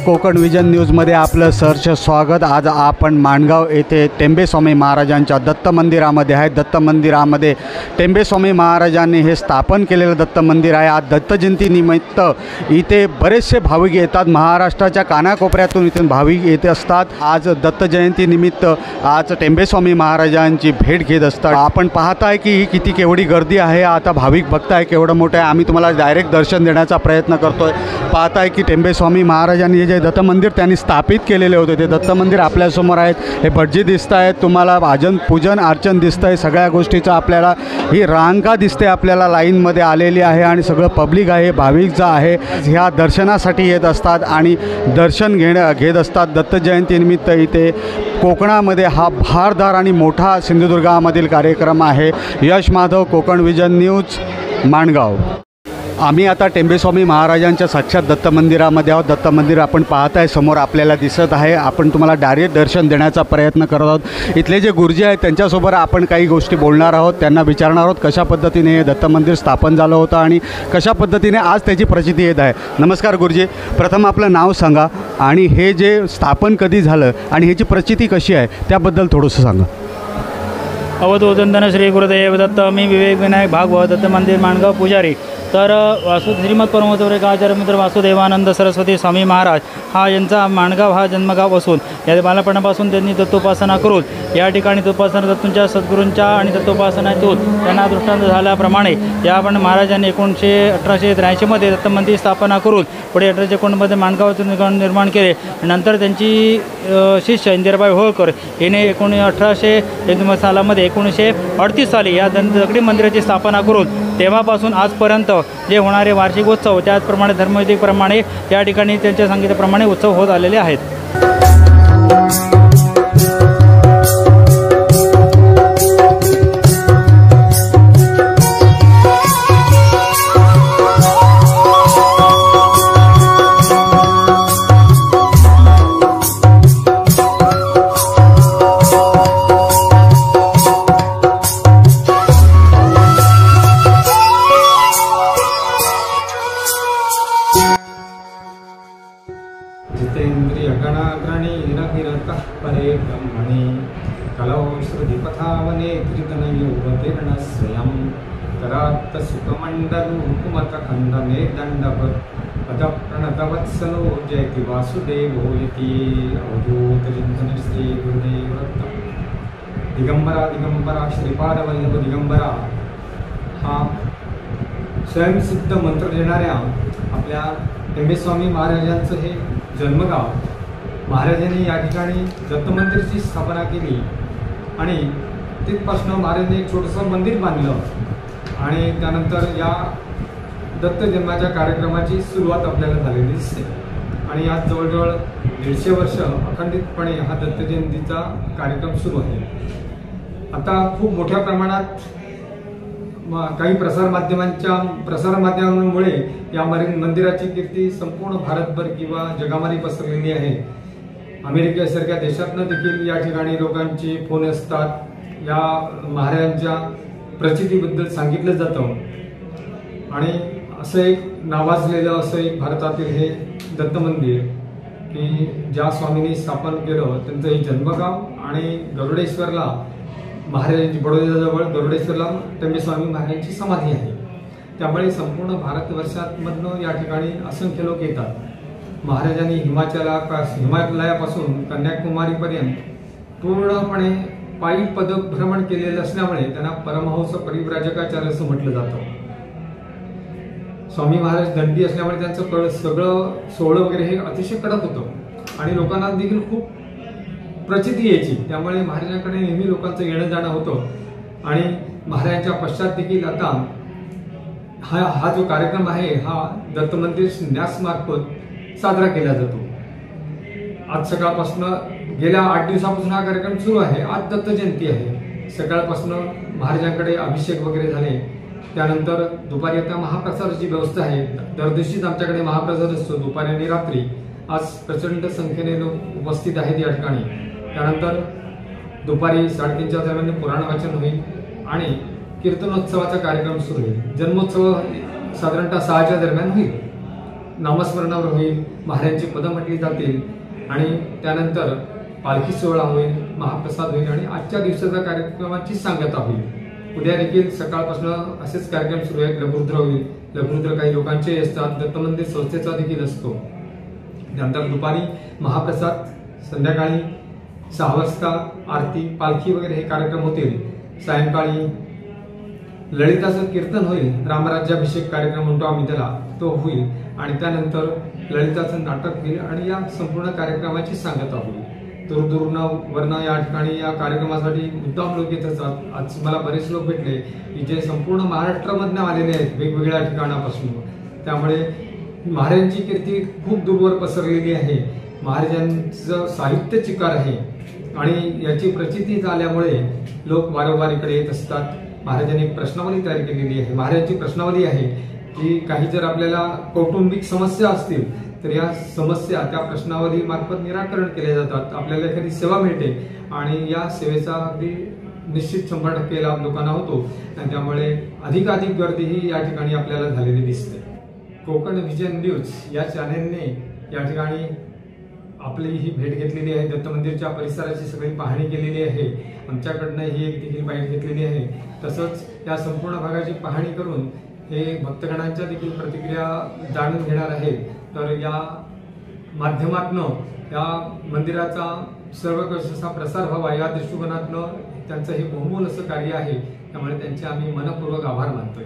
Konkan vision न्यूजमध्ये आपलं सहर्ष स्वागत। आज आपण माणगाव येथे टेंबेस्वामी महाराजांच्या दत्त मंदिरामध्ये आहे। दत्त मंदिरामध्ये टेंबेस्वामी महाराजांनी हे स्थापन केलेलं दत्त मंदिर आहे। आज दत्त जयंती निमित्त इथे बरेचसे भाविक येतात, महाराष्ट्राच्या कानाकोपऱ्यातून इथून भाविक येत असतात। आज दत्त जयंती निमित्त आज टेंबेस्वामी महाराजांची भेट घेत असतात। आपण पाहताय की ही किती केवढी गर्दी आहे। आता भाविक बघताय केवढं मोठं आहे। आम्ही तुम्हाला डायरेक्ट दर्शन देण्याचा प्रयत्न करतोय। पाहताय की टेंबेस्वामी महाराजांनी हे जे दत्त मंदिर त्यांनी स्थापित केलेले होते ते दत्त मंदिर आपल्यासमोर आहेत। हे भटजी दिसत आहेत, तुम्हाला भाजन पूजन अर्चन दिसतंय, सगळ्या गोष्टीचं आपल्याला ही रांगा दिसते, आपल्याला लाईनमध्ये आलेली आहे आणि सगळं पब्लिक आहे, भाविक जो आहे ह्या दर्शनासाठी येत असतात आणि दर्शन घेत असतात। दत्त जयंतीनिमित्त इथे कोकणामध्ये हा भारदार आणि मोठा सिंधुदुर्गामधील कार्यक्रम आहे। यश माधव, कोकण विजन न्यूज, माणगाव। आम्ही आता टेंबेस्वामी महाराजांच्या साक्षात दत्त मंदिरामध्ये आहोत। दत्त मंदिर आपण पाहताय समोर आपल्याला दिसत आहे। आपण तुम्हाला डायरेक्ट दर्शन देण्याचा प्रयत्न करत आहोत। इथले जे गुरुजी आहेत त्यांच्यासोबत आपण काही गोष्टी बोलणार आहोत, त्यांना विचारणार आहोत कशा पद्धतीने हे दत्त मंदिर स्थापन झालं होतं आणि कशा पद्धतीने आज त्याची प्रचिती येत आहे। नमस्कार गुरुजी, प्रथम आपलं नाव सांगा आणि हे जे स्थापन कधी झालं आणि ह्याची प्रचिती कशी आहे त्याबद्दल थोडंसं सांगा। अवधूतंदन श्री गुरुदेव दत्त। मी विवेक विनायक भागवत, दत्त मंदिर माणगाव पुजारी। तर श्रीमद परमहंस आचार्य मित्र वासुदेवानंद सरस्वती स्वामी महाराज हा यांचा माणगाव हा जन्मगाव असून या बालपणापासून त्यांनी दत्तोपासना करून या ठिकाणी दत्तोपासना दत्तूंच्या सद्गुरूंच्या आणि दत्तोपासनातून त्यांना दृष्टांत झाल्याप्रमाणे या आपण महाराजांनी 1883मध्ये दत्त मंदिर स्थापना करून पुढे 1859मध्ये माणगावातून निर्माण केले। नंतर त्यांची शिष्य इंदिराबाई होळकर हिने 1800 सालामध्ये 1938 साली या दगडी मंदिराची स्थापना करून तेव्हापासून आजपर्यंत जे होणारे वार्षिक उत्सव त्याचप्रमाणे धर्मविधीप्रमाणे या ठिकाणी त्यांच्या सांगितल्याप्रमाणे उत्सव होत आलेले आहेत। जितेन्द्रिय गणाग्रणी निरभिरतः परे ब्रह्मणि कलौ श्रुतिपथावने त्रितनयोगतीर्ण स्वयं करात्त सुखमण्डलूकुमतखण्डने दण्डवत् पदप्रणतवत्सलो जयति वासुदेवो इति। अवधूतचिन्तन श्री गुरुदेव दत्त। दिगंबरा दिगंबरा श्रीपादवल्लभ दिगंबरा हा स्वयंसिद्ध मंत्र देणाऱ्या आपल्या टेंबेस्वामी महाराजांचं हे जन्मगाव। महाराजांनी या ठिकाणी दत्त मंदिरची स्थापना केली आणि तिथपासून महाराजांनी एक छोटंसं मंदिर बांधलं आणि त्यानंतर या दत्त जन्माच्या कार्यक्रमाची सुरुवात आपल्याला झालेली दिसते आणि आज जवळजवळ 150 वर्ष अखंडितपणे हा दत्त जयंतीचा कार्यक्रम सुरू आहे। आता खूप मोठ्या प्रमाणात काही प्रसारमाध्यमांमुळे या मंदिराची कीर्ती संपूर्ण भारतभर किंवा जगामध्ये पसरलेली आहे। अमेरिकेसारख्या देशातनं देखील या ठिकाणी लोकांचे फोन असतात, या महाराजांच्या प्रचितीबद्दल सांगितलं जातं आणि असं एक नावाजलेलं असं एक भारतातील हे दत्त मंदिर की ज्या स्वामींनी स्थापन केलं त्यांचं हे जन्मगाव आणि गरुडेश्वरला महाराजांची बडोद्याजवळ गरुडेश्वरला टेंबेस्वामी महाराजांची समाधी आहे। त्यामुळे संपूर्ण भारतवर्षामधनं या ठिकाणी असंख्य लोक येतात। महाराजांनी हिमालयापासून कन्याकुमारीपर्यंत पूर्णपणे पायी पदभ्रमण केलेलं असल्यामुळे त्यांना परमहंस परिव्राजकाचार्य असं म्हटलं जातं। स्वामी महाराज दंडी असल्यामुळे त्यांचं सगळं सोहळं वगैरे हे अतिशय कडक होतं आणि लोकांना देखील खूप प्रचिती यायची। त्यामुळे महाराजांकडे नेहमी लोकांचं येणं जाणं होतं आणि महाराजांच्या पश्चात देखील आता हा जो कार्यक्रम आहे हा दत्त मंदिर न्यासमार्फत साजरा केला जातो। आज सकाळपासून गेल्या 8 दिवसापासून हा कार्यक्रम सुरू आहे। आज दत्त जयंती आहे। सकाळपासून महाराजांकडे अभिषेक वगैरे झाले, त्यानंतर दुपारी आता महाप्रसादाची व्यवस्था आहे। दरदिवशीच आमच्याकडे महाप्रसाद असतो दुपारी आणि रात्री। आज प्रचंड संख्येने लोक उपस्थित आहेत या ठिकाणी। त्यानंतर दुपारी 3:30च्या दरम्यान पुराण वाचन होईल आणि कीर्तनोत्सवाचा कार्यक्रम सुरू होईल। जन्मोत्सव साधारणतः 6च्या दरम्यान होईल नामस्मरणावर होईल, महाराजांची पदं म्हटली जातील आणि त्यानंतर पालखी सोहळा होईल, महाप्रसाद होईल आणि आजच्या दिवसाच्या कार्यक्रमाची सांगता होईल। उद्या देखील सकाळपासून असेच कार्यक्रम सुरू आहेत। लघुरुद्र होईल, लघुरुद्र काही लोकांचे असतात, दत्त मंदिर संस्थेचा देखील असतो। त्यानंतर दुपारी महाप्रसाद, संध्याकाळी 6 वाजता आरती, पालखी वगैरे हे कार्यक्रम होतील। सायंकाळी ललिताचं कीर्तन होईल, रामराज्याभिषेक कार्यक्रम म्हणतो आम्ही त्याला, तो होईल आणि त्यानंतर ललिताचं नाटक होईल आणि या संपूर्ण कार्यक्रमाची सांगता होईल। दूरदूरवरनं या ठिकाणी या कार्यक्रमासाठी मुद्दाम लोक येत असतात। आज मला बरेच लोक भेटले की जे संपूर्ण महाराष्ट्रामधून आलेले आहेत, वेगवेगळ्या ठिकाणापासून। त्यामुळे महाराजांची कीर्ती खूप दूरवर पसरलेली आहे, महाराजांचं साहित्य चिकार आहे आणि याची प्रचिती झाल्यामुळे लोक वारंवार इकडे येत असतात। महाराजांनी एक प्रश्नावली तयार केलेली आहे, महाराजांची प्रश्नावली आहे की काही जर आपल्याला कौटुंबिक समस्या असतील तर या समस्या त्या प्रश्नावली मार्फत निराकरण केले जातात, आपल्याला एखादी सेवा मिळते आणि या सेवेचा अगदी निश्चित 100% लाभ लोकांना होतो आणि त्यामुळे अधिकाधिक गर्दी ही या ठिकाणी आपल्याला झालेली दिसते। कोकण व्हिजन न्यूज या चॅनेलने या ठिकाणी आपली ही भेट घेतलेली आहे, दत्त मंदिरच्या परिसराची सगळी पाहणी केलेली आहे, आमच्याकडनं ही एक देखील बाईट घेतलेली आहे। तसंच या संपूर्ण भागाची पाहणी करून हे भक्तगणांच्या देखील प्रतिक्रिया जाणून घेणार आहे। तर या माध्यमातून या मंदिराचा सर्व कसा प्रसार व्हावा या दृष्टिकोनातून त्यांचं हे बहुमोल असं कार्य आहे, त्यामुळे त्यांचे आम्ही मनपूर्वक आभार मानतोय।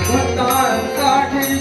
भक्तांसाठी